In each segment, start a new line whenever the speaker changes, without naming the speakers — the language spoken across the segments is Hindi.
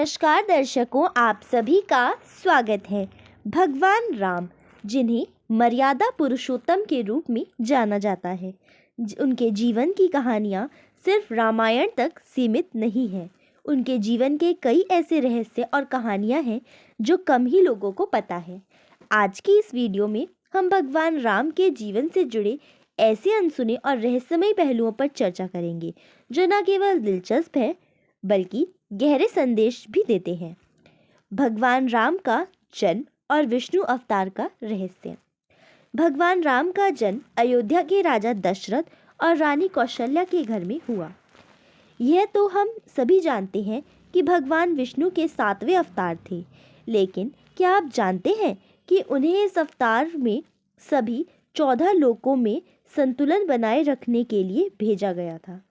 नमस्कार दर्शकों, आप सभी का स्वागत है। भगवान राम, जिन्हें मर्यादा पुरुषोत्तम के रूप में जाना जाता है, उनके जीवन की कहानियाँ सिर्फ रामायण तक सीमित नहीं है। उनके जीवन के कई ऐसे रहस्य और कहानियाँ हैं जो कम ही लोगों को पता है। आज की इस वीडियो में हम भगवान राम के जीवन से जुड़े ऐसे अनसुने और रहस्यमय पहलुओं पर चर्चा करेंगे जो न केवल दिलचस्प है बल्कि गहरे संदेश भी देते हैं। भगवान राम का जन्म और विष्णु अवतार का रहस्य। भगवान राम का जन्म अयोध्या के राजा दशरथ और रानी कौशल्या के घर में हुआ। यह तो हम सभी जानते हैं कि भगवान विष्णु के 7वें अवतार थे, लेकिन क्या आप जानते हैं कि उन्हें इस अवतार में सभी 14 लोकों में संतुलन बनाए रखने के लिए भेजा गया था।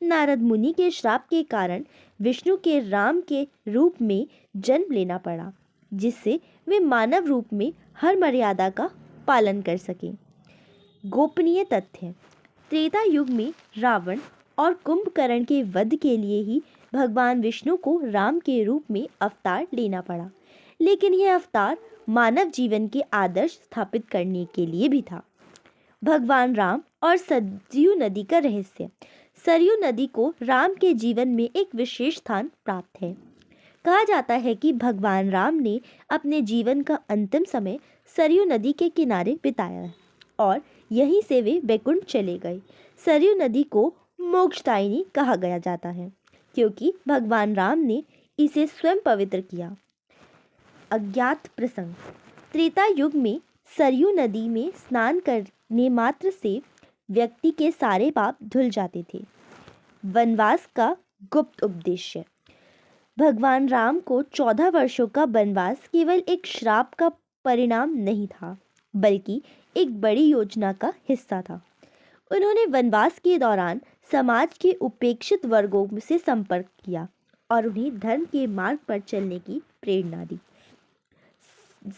नारद मुनि के श्राप के कारण विष्णु के राम के रूप में जन्म लेना पड़ा, जिससे वे मानव रूप में हर मर्यादा का पालन कर सकें। गोपनीय तथ्य। त्रेता युग में रावण और कुंभकर्ण के वध के लिए ही भगवान विष्णु को राम के रूप में अवतार लेना पड़ा, लेकिन यह अवतार मानव जीवन के आदर्श स्थापित करने के लिए भी था। भगवान राम और सरयू नदी का रहस्य। सरयू नदी को राम के जीवन में एक विशेष स्थान प्राप्त है। कहा जाता है कि भगवान राम ने अपने जीवन का अंतिम समय सरयू नदी के किनारे बिताया और यहीं से वे वैकुंठ चले गए। सरयू नदी को मोक्षदायिनी कहा गया जाता है क्योंकि भगवान राम ने इसे स्वयं पवित्र किया। अज्ञात प्रसंग। त्रेता युग में सरयू नदी में स्नान करने मात्र से व्यक्ति के सारे पाप धुल जाते थे। वनवास का गुप्त उद्देश्य। भगवान राम को 14 वर्षों का वनवास केवल एक श्राप का परिणाम नहीं था, बल्कि एक बड़ी योजना का हिस्सा था। उन्होंने वनवास के दौरान समाज के उपेक्षित वर्गों से संपर्क किया और उन्हें धर्म के मार्ग पर चलने की प्रेरणा दी।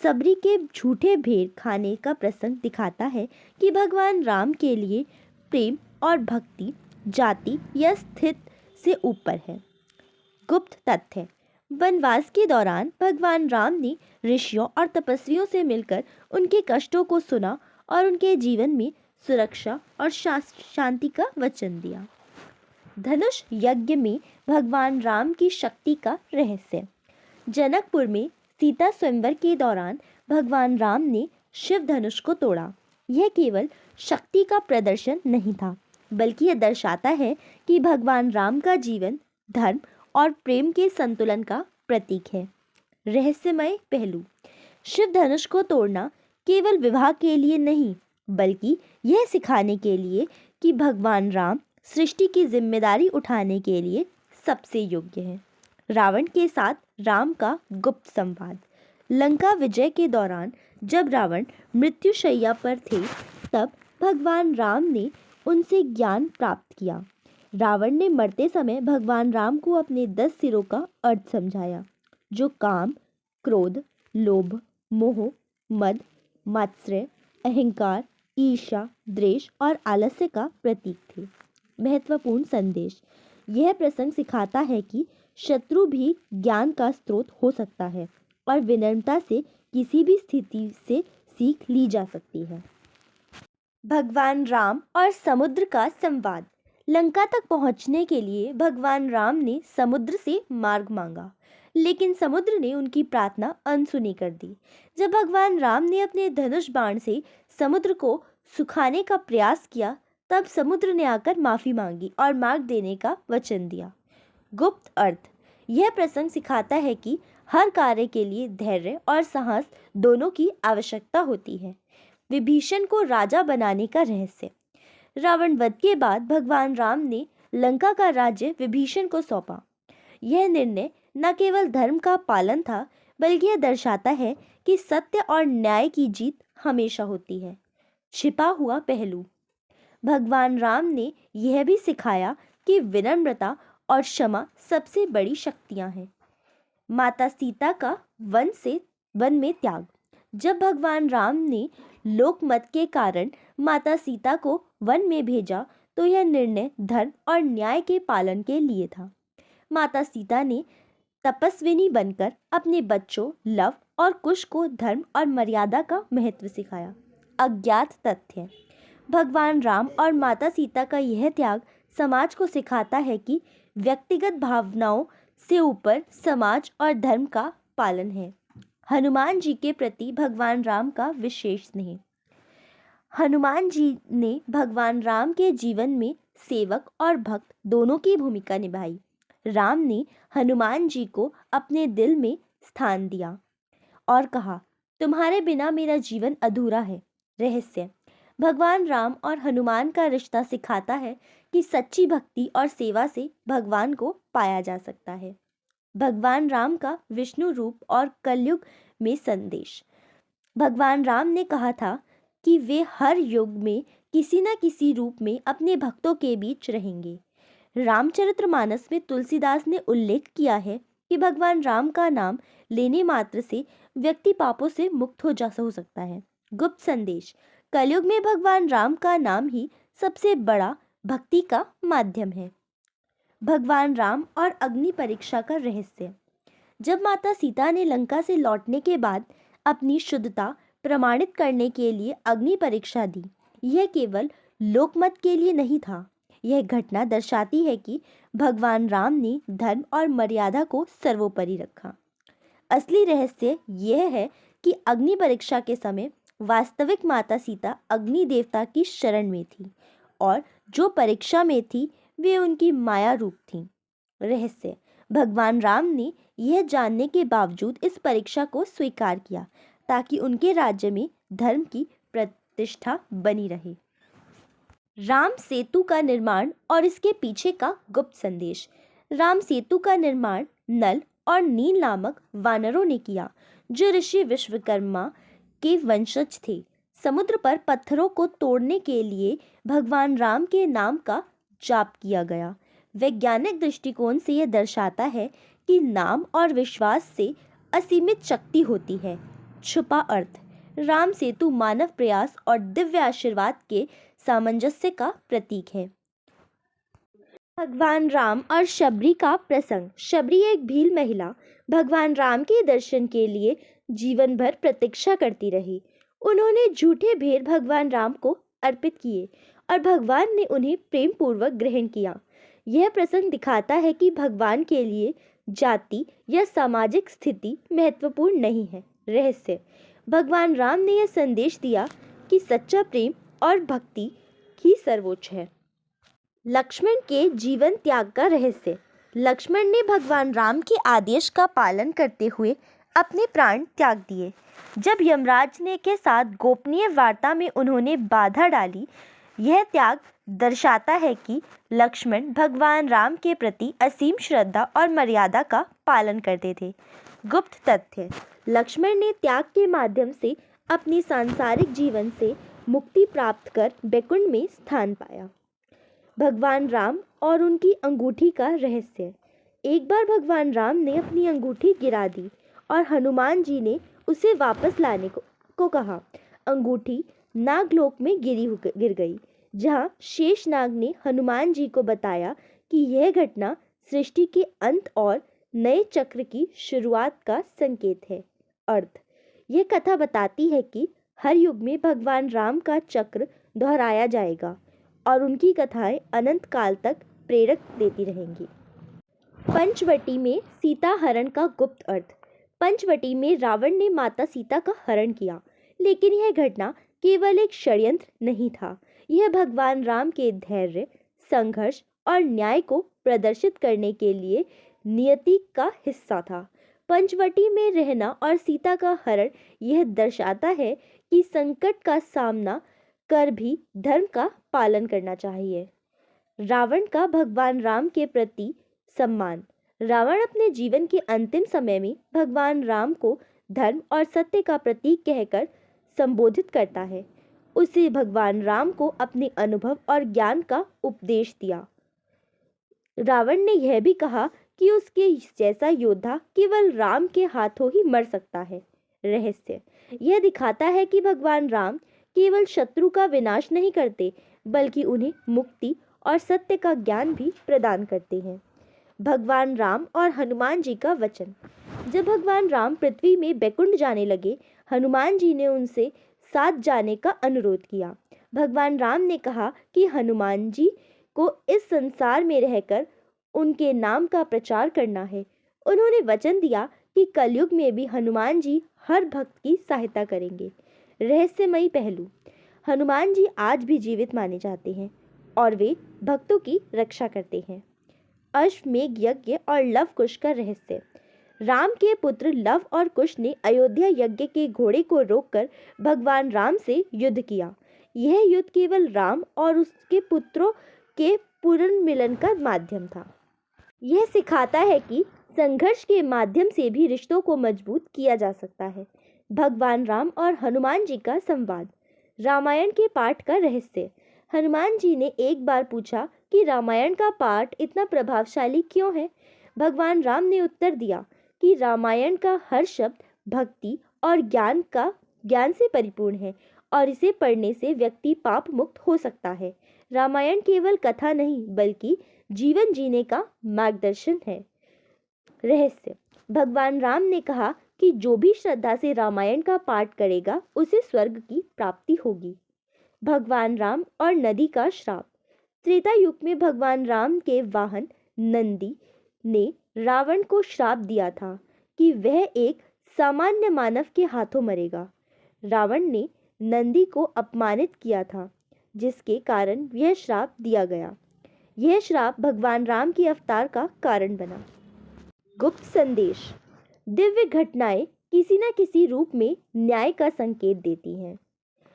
सबरी के झूठे भेड़ खाने का प्रसंग दिखाता है कि भगवान राम के लिए प्रेम और भक्ति जाति या स्थिति से ऊपर है। गुप्त तथ्य। वनवास के दौरान भगवान राम ने ऋषियों और तपस्वियों से मिलकर उनके कष्टों को सुना और उनके जीवन में सुरक्षा और शांति का वचन दिया। धनुष यज्ञ में भगवान राम की शक्ति का रहस्य। जनकपुर में सीता स्वयंवर के दौरान भगवान राम ने शिव धनुष को तोड़ा। यह केवल शक्ति का प्रदर्शन नहीं था, बल्कि यह दर्शाता है कि भगवान राम का जीवन धर्म और प्रेम के संतुलन का प्रतीक है। रहस्यमय पहलू। शिव धनुष को तोड़ना केवल विवाह के लिए नहीं, बल्कि यह सिखाने के लिए कि भगवान राम सृष्टि की जिम्मेदारी उठाने के लिए सबसे योग्य है। रावण के साथ राम का गुप्त संवाद। लंका विजय के दौरान जब रावण मृत्युशैया पर थे, तब भगवान राम ने उनसे ज्ञान प्राप्त किया। रावण ने मरते समय भगवान राम को अपने 10 सिरों का अर्थ समझाया, जो काम, क्रोध, लोभ, मोह, मद, मात्सर्य, अहंकार, ईर्ष्या, द्वेष और आलस्य का प्रतीक थे। महत्वपूर्ण संदेश। यह प्रसंग सिखाता है कि शत्रु भी ज्ञान का स्रोत हो सकता है और विनम्रता से किसी भी स्थिति से सीख ली जा सकती है। भगवान राम और समुद्र का संवाद। लंका तक पहुंचने के लिए भगवान राम ने समुद्र से मार्ग मांगा, लेकिन समुद्र ने उनकी प्रार्थना अनसुनी कर दी। जब भगवान राम ने अपने धनुष बाण से समुद्र को सुखाने का प्रयास किया, तब समुद्र ने आकर माफी मांगी और मार्ग देने का वचन दिया। गुप्त अर्थ। यह प्रसंग सिखाता है कि हर कार्य के लिए धैर्य और साहस दोनों की आवश्यकता होती है। विभीषण को राजा बनाने का रहस्य। रावण वध के बाद भगवान राम ने लंका का राज्य विभीषण को सौंपा। यह निर्णय न केवल धर्म का पालन था, बल्कि यह दर्शाता है कि सत्य और न्याय की जीत हमेशा होती है। छिपा हुआ पहलू। भगवान राम ने यह भी सिखाया कि विनम्रता और क्षमा सबसे बड़ी शक्तियां हैं। माता सीता का वन में त्याग। जब भगवान राम ने लोकमत के कारण माता सीता को वन में भेजा, तो यह निर्णय धर्म और न्याय के पालन के लिए था। माता सीता ने तपस्विनी बनकर अपने बच्चों लव और कुश को धर्म और मर्यादा का महत्व सिखाया। अज्ञात तथ्य। भगवान राम और माता सीता का यह त्याग समाज को सिखाता है कि व्यक्तिगत भावनाओं से ऊपर समाज और धर्म का पालन है। हनुमान जी के प्रति भगवान राम का विशेष स्नेह। हनुमान जी ने भगवान राम के जीवन में सेवक और भक्त दोनों की भूमिका निभाई। राम ने हनुमान जी को अपने दिल में स्थान दिया और कहा, तुम्हारे बिना मेरा जीवन अधूरा है। रहस्य। भगवान राम और हनुमान का रिश्ता सिखाता है कि सच्ची भक्ति और सेवा से भगवान को पाया जा सकता है। भगवान राम का विष्णु रूप और कलयुग में संदेश। भगवान राम ने कहा था कि वे हर युग में किसी न किसी रूप में अपने भक्तों के बीच रहेंगे। रामचरितमानस में तुलसीदास ने उल्लेख किया है कि भगवान राम का नाम लेने मात्र से व्यक्ति पापों से मुक्त हो सकता है। गुप्त संदेश। कलयुग में भगवान राम का नाम ही सबसे बड़ा भक्ति का माध्यम है। भगवान राम और अग्नि परीक्षा का रहस्य। जब माता सीता ने लंका से लौटने के बाद अपनी शुद्धता प्रमाणित करने के लिए अग्नि परीक्षा दी, यह केवल लोकमत के लिए नहीं था। यह घटना दर्शाती है कि भगवान राम ने धर्म और मर्यादा को सर्वोपरि रखा। असली रहस्य यह है कि अग्नि परीक्षा के समय वास्तविक माता सीता अग्नि देवता की शरण में थी और जो परीक्षा में थी वे उनकी माया रूप थी। रहस्य। भगवान राम ने यह जानने के बावजूद इस परीक्षा को स्वीकार किया ताकि उनके राज्य में धर्म की प्रतिष्ठा बनी रहे। राम सेतु का निर्माण और इसके पीछे का गुप्त संदेश। राम सेतु का निर्माण नल और नील नामक वानरों ने किया, जो ऋषि विश्वकर्मा के वंशज थे। समुद्र पर पत्थरों को तोड़ने के लिए भगवान राम के नाम का जाप किया गया। वैज्ञानिक दृष्टिकोण से यह दर्शाता है कि नाम और विश्वास से असीमित शक्ति होती है। छुपा अर्थ। राम सेतु मानव प्रयास और दिव्य आशीर्वाद के सामंजस्य का प्रतीक है। भगवान राम और शबरी का प्रसंग। शबरी एक भील महिला भगवान राम के दर्शन के लिए जीवन भर प्रतीक्षा करती रही। उन्होंने झूठे भेद भगवान राम को अर्पित किए और भगवान ने उन्हें प्रेम पूर्वक ग्रहण किया। यह प्रसंग दिखाता है कि भगवान के लिए जाति या सामाजिक स्थिति महत्वपूर्ण नहीं है। रहस्य। भगवान राम ने यह संदेश दिया कि सच्चा प्रेम और भक्ति ही सर्वोच्च है। लक्ष्मण के जीवन त्याग का रहस्य। लक्ष्मण ने भगवान राम के आदेश का पालन करते हुए अपने प्राण त्याग दिए। जब यमराज ने के साथ गोपनीय वार्ता में उन्होंने बाधा डाली, यह त्याग दर्शाता है कि लक्ष्मण भगवान राम के प्रति असीम श्रद्धा और मर्यादा का पालन करते थे। गुप्त तथ्य। लक्ष्मण ने त्याग के माध्यम से अपनी सांसारिक जीवन से मुक्ति प्राप्त कर बैकुंठ में स्थान पाया। भगवान राम और उनकी अंगूठी का रहस्य। एक बार भगवान राम ने अपनी अंगूठी गिरा दी और हनुमान जी ने उसे वापस लाने को कहा। अंगूठी नागलोक में गिर गई, जहां शेषनाग ने हनुमान जी को बताया कि यह घटना सृष्टि के अंत और नए चक्र की शुरुआत का संकेत है। अर्थ। यह कथा बताती है कि हर युग में भगवान राम का चक्र दोहराया जाएगा और उनकी कथाएं अनंत काल तक प्रेरक देती रहेंगी। पंचवटी में सीता हरण का गुप्त अर्थ। पंचवटी में रावण ने माता सीता का हरण किया, लेकिन यह घटना केवल एक षड्यंत्र नहीं था। यह भगवान राम के धैर्य, संघर्ष और न्याय को प्रदर्शित करने के लिए नियति का हिस्सा था। पंचवटी में रहना और सीता का हरण यह दर्शाता है कि संकट का सामना कर भी धर्म का पालन करना चाहिए। रावण का भगवान राम के प्रति सम्मान। रावण अपने जीवन के अंतिम समय में भगवान राम को धर्म और सत्य का प्रतीक कहकर संबोधित करता है। उसे भगवान राम को अपने अनुभव और ज्ञान का उपदेश दिया। रावण ने यह भी कहा कि उसके जैसा योद्धा केवल राम के हाथों ही मर सकता है। रहस्य। यह दिखाता है कि भगवान राम केवल शत्रु का विनाश नहीं करते, बल्कि उन्हें मुक्ति और सत्य का ज्ञान भी प्रदान करते हैं। भगवान राम और हनुमान जी का वचन। जब भगवान राम पृथ्वी में बैकुंठ जाने लगे, हनुमान जी ने उनसे साथ जाने का अनुरोध किया। भगवान राम ने कहा कि हनुमान जी को इस संसार में रहकर उनके नाम का प्रचार करना है। उन्होंने वचन दिया कि कलयुग में भी हनुमान जी हर भक्त की सहायता करेंगे। रहस्यमयी पहलू। हनुमान जी आज भी जीवित माने जाते हैं और वे भक्तों की रक्षा करते हैं। अश्वमेध यज्ञ और लव कुश का रहस्य। राम के पुत्र लव और कुश ने अयोध्या यज्ञ के घोड़े को रोककर भगवान राम से युद्ध किया। यह युद्ध केवल राम और उसके पुत्रों के पुनर्मिलन का माध्यम था। यह सिखाता है कि संघर्ष के माध्यम से भी रिश्तों को मजबूत किया जा सकता है। भगवान राम और हनुमान जी का संवाद। रामायण के पाठ का रहस्य। हनुमान जी ने एक बार पूछा कि रामायण का पाठ इतना प्रभावशाली क्यों है। भगवान राम ने उत्तर दिया कि रामायण का हर शब्द भक्ति और ज्ञान से परिपूर्ण है और इसे पढ़ने से व्यक्ति पाप मुक्त हो सकता है। रामायण केवल कथा नहीं बल्कि जीवन जीने का मार्गदर्शन है। रहस्य। भगवान राम ने कहा कि जो भी श्रद्धा से रामायण का पाठ करेगा उसे स्वर्ग की प्राप्ति होगी। भगवान राम और नदी का श्राप। त्रेता युग में भगवान राम के वाहन नंदी ने रावण को श्राप दिया था कि वह एक सामान्य मानव के हाथों मरेगा। रावण ने नंदी को अपमानित किया था, जिसके कारण यह श्राप दिया गया। यह श्राप भगवान राम के अवतार का कारण बना। गुप्त संदेश। दिव्य घटनाएं किसी न किसी रूप में न्याय का संकेत देती हैं।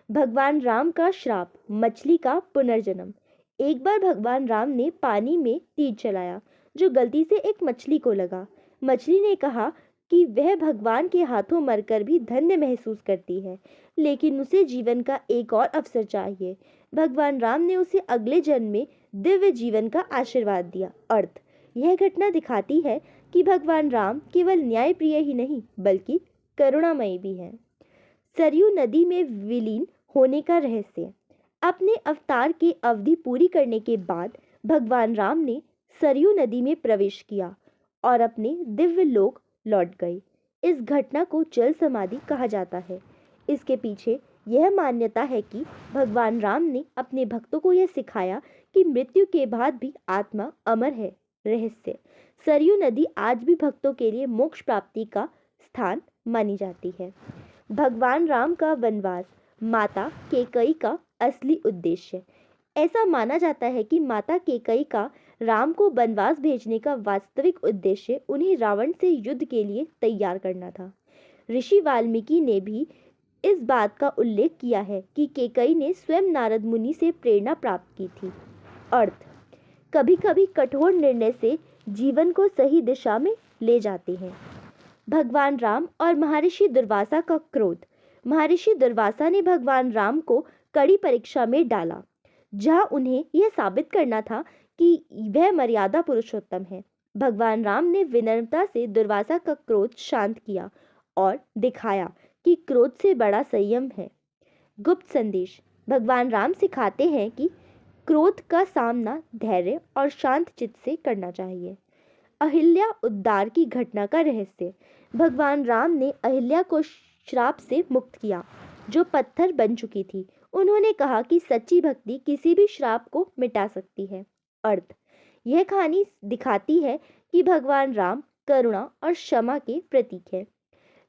भगवान राम का श्राप, मछली का पुनर्जन्म। एक बार भगवान राम ने पानी में तीर चलाया जो गलती से एक मछली को लगा। मछली ने कहा कि वह भगवान के हाथों मरकर भी धन्य महसूस करती है, लेकिन उसे जीवन का एक और अवसर चाहिए। भगवान राम ने उसे अगले जन्म में दिव्य जीवन का आशीर्वाद दिया। अर्थ। यह घटना दिखाती है कि भगवान राम केवल न्यायप्रिय ही नहीं बल्कि करुणामयी भी हैं। सरयू नदी में विलीन होने का रहस्य। अपने अवतार की अवधि पूरी करने के बाद भगवान राम ने सरयू नदी में प्रवेश किया और अपने दिव्य लोक लौट गए। इस घटना को जल समाधि कहा जाता है। इसके पीछे यह मान्यता है कि भगवान राम ने अपने भक्तों को यह सिखाया कि मृत्यु के बाद भी आत्मा अमर है। रहस्य। सरयू नदी आज भी भक्तों के लिए मोक्ष प्राप्ति का स्थान मानी जाती है। भगवान राम का वनवास, माता कैकेयी का असली उद्देश्य। ऐसा माना जाता है कि माता कैकेयी का राम को वनवास भेजने का वास्तविक उद्देश्य उन्हें रावण से युद्ध के लिए तैयार करना था। ऋषि वाल्मीकि ने भी इस बात का उल्लेख किया है कि कैकेयी ने स्वयं नारद मुनि से प्रेरणा प्राप्त की थी। अर्थ। कभी कभी कठोर निर्णय से जीवन को सही दिशा में ले जाते हैं। भगवान राम और महर्षि दुर्वासा का क्रोध। महर्षि दुर्वासा ने भगवान राम को कड़ी परीक्षा में डाला, जहां उन्हें यह साबित करना था कि वह मर्यादा पुरुषोत्तम है। भगवान राम ने विनम्रता से दुर्वासा का क्रोध शांत किया और दिखाया कि क्रोध से बड़ा संयम है। गुप्त संदेश। भगवान राम सिखाते हैं कि क्रोध का सामना धैर्य और शांत चित्त से करना चाहिए। अहिल्या उद्धार की घटना का रहस्य। भगवान राम ने अहिल्या को श्राप से मुक्त किया, जो पत्थर बन चुकी थी। उन्होंने कहा कि सच्ची भक्ति किसी भी श्राप को मिटा सकती है। अर्थ। यह कहानी दिखाती है कि भगवान राम करुणा और क्षमा के प्रतीक है।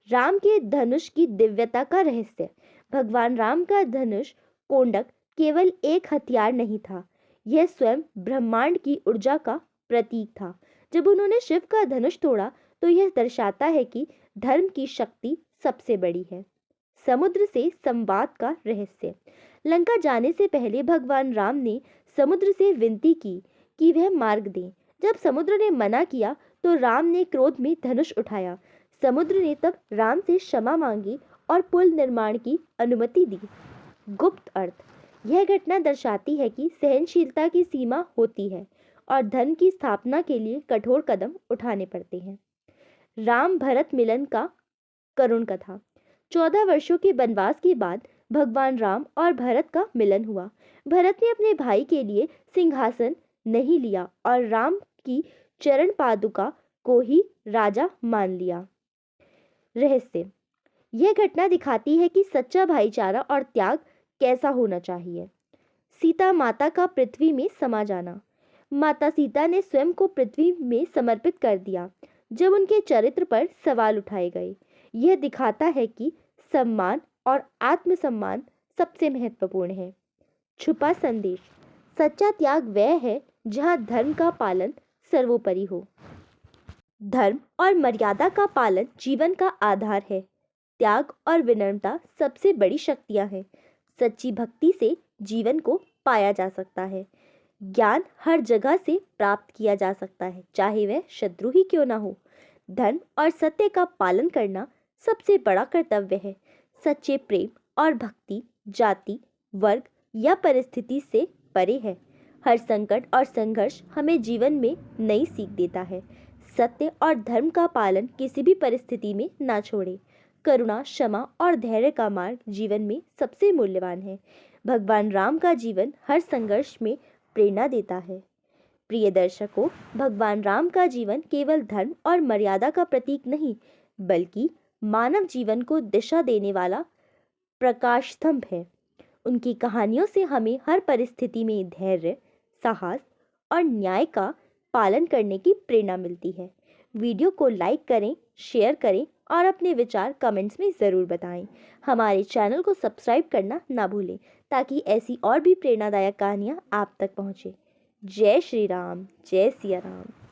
राम के धनुष की दिव्यता का रहस्य। भगवान राम का धनुष कोंडक केवल एक हथियार नहीं था, यह स्वयं ब्रह्मांड की ऊर्जा का प्रतीक था। जब उन्होंने शिव का धनुष तोड़ा तो यह दर्शाता है कि धर्म की शक्ति सबसे बड़ी है। समुद्र से संवाद का रहस्य। लंका जाने से पहले भगवान राम ने समुद्र से विनती की कि वह मार्ग दे। जब समुद्र ने मना किया तो राम ने क्रोध में धनुष उठाया। समुद्र ने तब राम से क्षमा मांगी और पुल निर्माण की अनुमति दी। गुप्त अर्थ। यह घटना दर्शाती है कि सहनशीलता की सीमा होती है और धर्म की स्थापना के लिए कठोर कदम उठाने पड़ते हैं। राम भरत मिलन का करुण कथा। 14 वर्षों के वनवास के बाद भगवान राम और भरत का मिलन हुआ। भरत ने अपने भाई के लिए सिंहासन नहीं लिया और राम की चरण पादुका को ही राजा मान लिया। रहस्य, यह घटना दिखाती है कि सच्चा भाईचारा और त्याग कैसा होना चाहिए। सीता माता का पृथ्वी में समा जाना। माता सीता ने स्वयं को पृथ्वी में समर्पित कर दिया जब उनके चरित्र पर सवाल उठाए गए। यह दिखाता है कि सम्मान और आत्मसम्मान सबसे महत्वपूर्ण है। छुपा संदेश, सच्चा त्याग वह है जहाँ धर्म का पालन सर्वोपरि हो। धर्म और मर्यादा का पालन जीवन का आधार है। त्याग और विनम्रता सबसे बड़ी शक्तियाँ हैं। सच्ची भक्ति से जीवन को पाया जा सकता है। ज्ञान हर जगह से प्राप्त किया जा सकता है, चाहे वह शत्रु ही क्यों ना हो। धर्म और सत्य का पालन करना सबसे बड़ा कर्तव्य है। सच्चे प्रेम और भक्ति जाति, वर्ग या परिस्थिति से परे है। हर संकट और संघर्ष हमें जीवन में नई सीख देता है। सत्य और धर्म का पालन किसी भी परिस्थिति में ना छोड़े। करुणा, क्षमा और धैर्य का मार्ग जीवन में सबसे मूल्यवान है। भगवान राम का जीवन हर संघर्ष में प्रेरणा देता है। प्रिय दर्शकों, भगवान राम का जीवन केवल धर्म और मर्यादा का प्रतीक नहीं, बल्कि मानव जीवन को दिशा देने वाला प्रकाश स्तंभ है। उनकी कहानियों से हमें हर परिस्थिति में धैर्य, साहस और न्याय का पालन करने की प्रेरणा मिलती है। वीडियो को लाइक करें, शेयर करें और अपने विचार कमेंट्स में ज़रूर बताएं। हमारे चैनल को सब्सक्राइब करना ना भूलें ताकि ऐसी और भी प्रेरणादायक कहानियाँ आप तक पहुँचें। जय श्री राम, जय सिया राम।